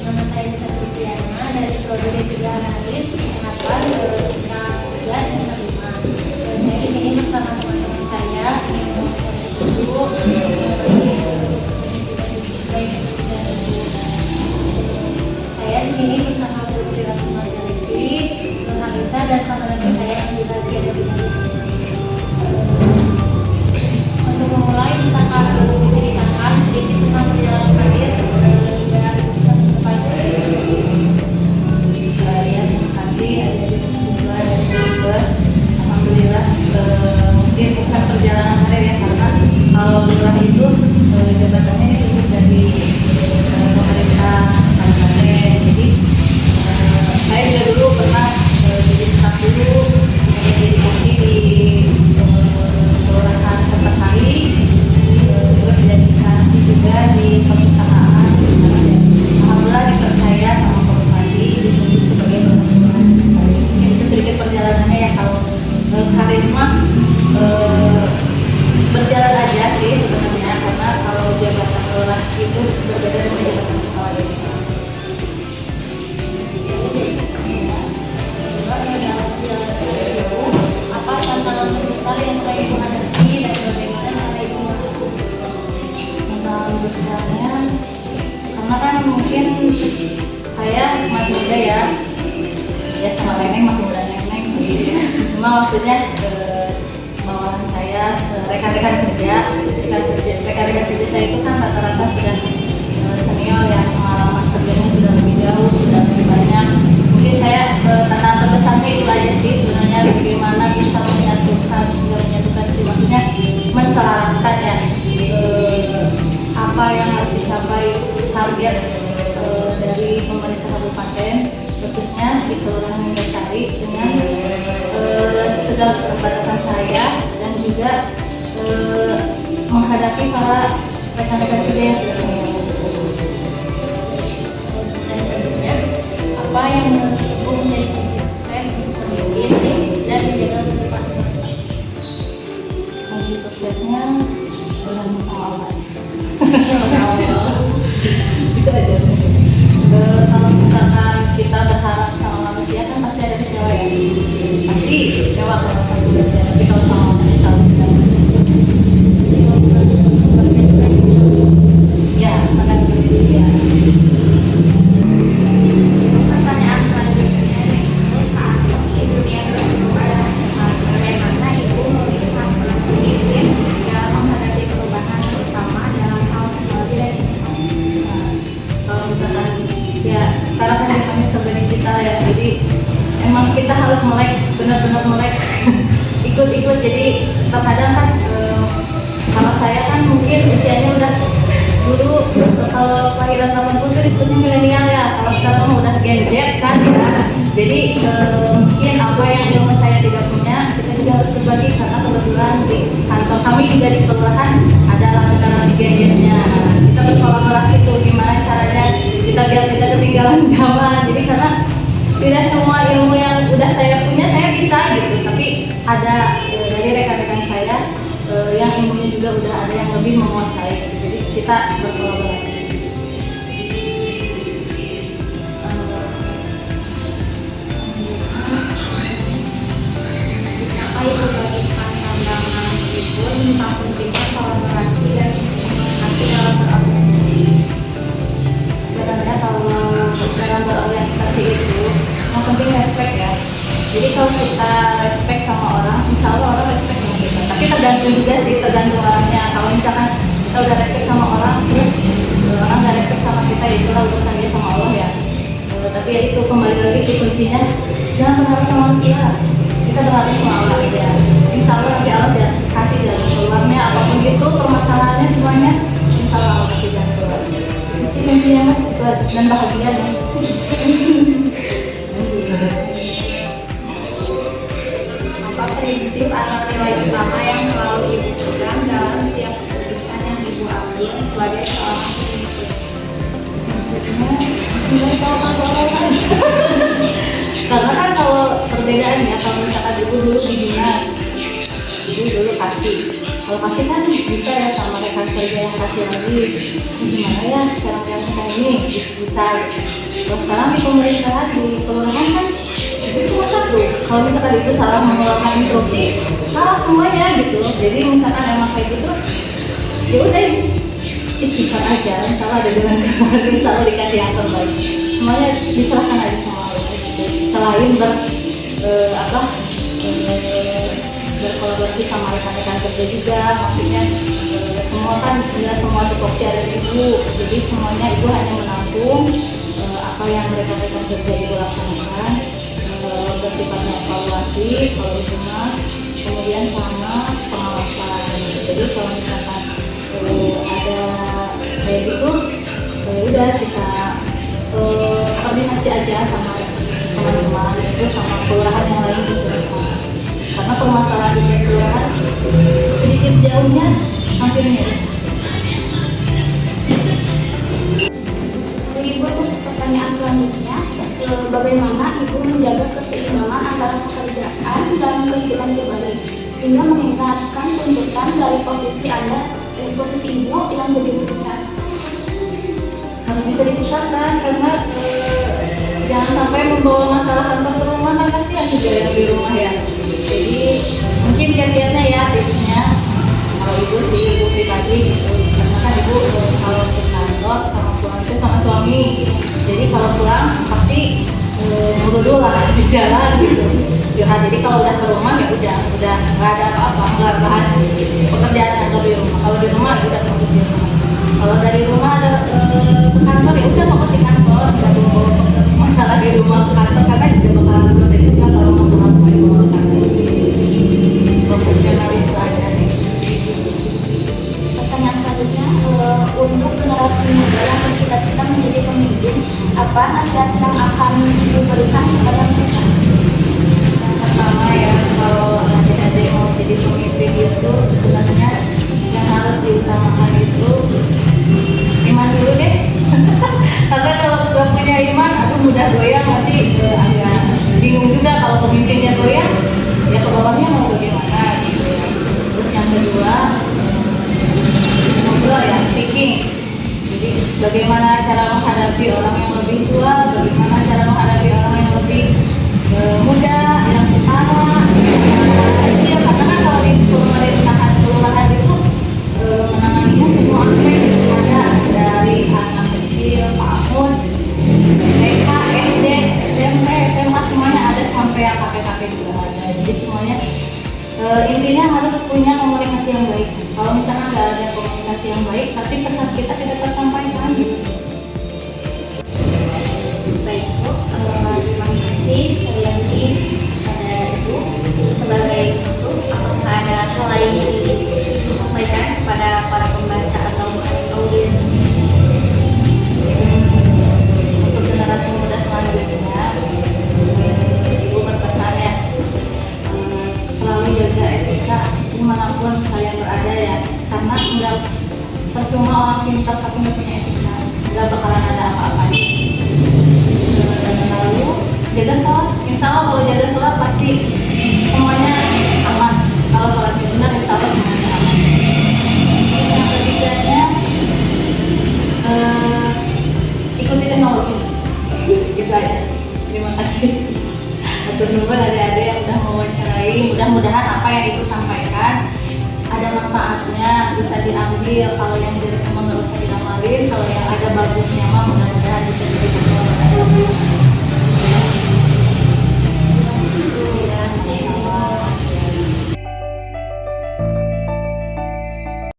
Nama saya Nisa Supriana dari Prodi Tiga Analis Angkatan K13 Semester 5. Saya di sini bersama teman-teman saya yang Ibu, saya di sini bersama Guru Ratna Dewi, Nisa dan teman-teman saya yang juga ada di sini. Untuk memulai, bisakah Guru menceritakan sedikit tentang perjalanan karir hingga bisa mencapai? Terima kasih adik-adik siswa dari Jember. Alhamdulillah, mungkin bukan perjalanan karir ya, karena kalau lurah itu jabatannya ditunjuk dari pemerintah kabupaten. Jadi saya juga dulu pernah jadi staf dulu, jadi posisi di kelurahan Kertasari, terus jadi kasih juga di perusahaan. Alhamdulillah dipercaya sama Pak Bupati ditunjuk sebagai pengurus. Mungkin itu sedikit perjalanannya ya. Kalau karir mah berjalan aja sih sebenarnya, karena kalau jabatan lurah itu berbeda dengan jabatan kepala desa. Apa tantangan terbesar yang pernah Ibu hadapi dan bagaimana cara Ibu mengatasi? Tantangan besarnya, karena kan mungkin saya masih muda ya sama Neneng masih muda Neneng. Cuma maksudnya bawahan saya, rekan-rekan kerja saya itu kan rata-rata sudah senior yang pengalaman kerjanya sudah lebih jauh, sudah lebih banyak. Mungkin saya tantangan terbesarnya itu aja sih sebenarnya, bagaimana bisa menyatukan sih, maksudnya menselaraskan ya apa yang harus dicapai target dari pemerintah kabupaten, khususnya di Kelurahan Megasari, dengan segala keterbatasan saya dan juga menghadapi para rekan-rekan kerja yang sudah senior. Dan tentunya, apa yang menurut Ibu menjadi kunci sukses untuk memimpin tim dan menjaga motivasi? Kunci suksesnya bergantung sama Allah aja. Itu aja sih. Kalau misalkan kita berharap sama manusia kan pasti ada kecewa ya. Pasti kecewa kalau sama manusia, tapi kalau sama Allah selalu kita. Ya, akan begitu ya. Pertanyaan selanjutnya, saat ini dunia berubah, bagaimana Ibu melihat pemimpin dalam menghadapi perubahan, terutama dalam hal teknologi dan inovasi? Kalau misalkan ya sekarang kan kami serba digital ya, jadi emang kita harus benar-benar melek ikut-ikut. Jadi terkadang kan kalau saya kan mungkin usianya udah dulu kalau kelahiran 80 itu disebutnya milenial ya, kalau sekarang udah Gen Z kan ya. Jadi mungkin apa yang ilmu saya tidak punya, kita juga harus berbagi, karena kebetulan di kantor kami juga di kelurahan ada generasi Gen Z-nya. Kita berkolaborasi tuh gimana caranya kita biar tidak ketinggalan zaman. Jadi karena tidak semua ilmu yang udah saya punya saya bisa gitu, tapi ada dari rekan-rekan saya yang ilmunya juga udah ada yang lebih menguasai gitu. Jadi kita berkolaborasi. Apa Ibu bagikan pandangan Ibu tentang pentingnya kolaborasi dan komunikasi dalam berorganisasi? Sebenarnya kalau dalam berorganisasi itu yang penting respect ya. Jadi kalau kita respect sama orang, insya Allah orang respect sama kita. Tapi tergantung juga sih, tergantung orangnya. Kalau misalkan kita udah respect sama orang, terus orang nggak respect sama kita, itulah urusan dia sama Allah ya. Tapi ya itu kembali lagi sih kuncinya, jangan berharap sama manusia. Kita berharap sama Allah aja. Insya Allah nanti Allah kasih jalan keluarnya, apapun itu permasalahannya semuanya, insya Allah Allah kasih jalan keluarnya. Itu sih kuncinya itu aja. Dan bahagia ya. Apa prinsip atau nilai utama yang selalu Ibu pegang dalam setiap keputusan yang Ibu ambil sebagai seorang pemimpin? Maksudnya karena kan kalau perbedaan ya, kalau misalkan ibu dulu di dinas, ibu dulu kasih, kalau pasti kan bisa ya sama rekan kerja yang kasih lagi gimana ya cara menyelesaikan ini bisa. Terus sekarang di pemerintahan di kelurahan kan itu cuma satu, kalau misalkan itu salah mengeluarkan instruksi salah semuanya gitu. Jadi misalkan emang kayak gitu ya udah istighfar aja, misalnya ada jalan keluar, misalnya dikasih yang terbaik, semuanya diserahkan aja sama Allah gitu. Selain berkolaborasi sama rekan-rekan kerja juga, maksudnya semua kan tidak semua tupoksi ada di ibu, jadi semuanya ibu hanya menampung apa yang rekan-rekan kerja ibu laksanakan, bersifatnya evaluasi kalau itu mah, kemudian sama pengawasan. Jadi kalau misalkan ada kayak gitu, udah kita koordinasi aja sama teman-teman itu sama kelurahan yang lain gitu. Karena permasalahan di kelurahan sedikit jauhnya hampir mirip. Ibu, untuk pertanyaan selanjutnya, bagaimana Ibu menjaga keseimbangan antara pekerjaan dan kehidupan pribadi sehingga meningkatkan tuntutan dari posisi Ibu yang begitu besar? Harus bisa dipusatkan karena jangan sampai membawa masalah kantor ke rumah, kan kasihan juga yang di rumah ya. Jadi mungkin gantiannya ya tipsnya, kalau ibu sih ibu pribadi gitu, karena kan ibu kalau ke kantor sama keluarga sama suami, jadi kalau pulang pasti dulu lah di jalan gitu. Jadi kalau udah ke rumah ya udah nggak ada apa-apa, nggak bahas pekerjaan atau di rumah. Kalau di rumah ya udah fokus di rumah. Kalau dari rumah ada ke kantor ya udah fokus di kantor, nggak bawa masalah di rumah ke kantor karena juga bakalan berbeda juga kalau masalah di rumah ke kantor. Profesionalis aja nih. Pertanyaan selanjutnya, untuk generasi muda yang bercita-cita menjadi pemimpin, apa nasihat yang akan diberikan kepada mereka? Pertama ya, kalau adik-adik mau jadi pemimpin itu sebenarnya yang harus diutamakan itu iman dulu deh. Karena kalau nggak punya iman, aku mudah goyang, nanti agak bingung juga kalau pemimpinnya goyang, ya ke bawahnya mau bagaimana gitu. Terus yang kedua, ngobrol ya, speaking. Jadi bagaimana cara menghadapi orang yang lebih tua, bagaimana cara menghadapi orang yang lebih muda, yang setara, yang kecil. Karena kan kalau di pemerintahan kelurahan itu menanganinya semua aspek, ada dari anak kecil, PAUD, TK, SD, SMP, SMA, semuanya ada sampai yang kakek-kakek juga ada. Jadi semuanya intinya harus punya komunikasi yang baik. Kalau misalkan nggak ada komunikasi yang baik, tapi pesan kita tidak tersampaikan gitu. Baik Bu, terima kasih sekali lagi pada Ibu. Sebagai penutup, apakah ada hal lain yang ingin disampaikan kepada para pembaca atau audiens? Untuk generasi muda selanjutnya, Ibu berpesan ya, selalu jaga etika dimanapun kalian berada ya, karena nggak percuma orang pintar tapi nggak punya etika, nggak bakalan ada apa-apanya. Dan lalu jaga sholat, insya Allah kalau jaga sholat pasti semuanya aman. Kalau sholatnya benar, insya Allah semuanya aman. Yang ketiganya, ikuti teknologi. Gitu aja. Terima kasih. Atur nuhun adik-adik yang udah mewawancarai. Mudah-mudahan apa yang Ibu sampaikan ada manfaatnya, bisa diambil. Kalau yang jadi emang nggak usah diambil.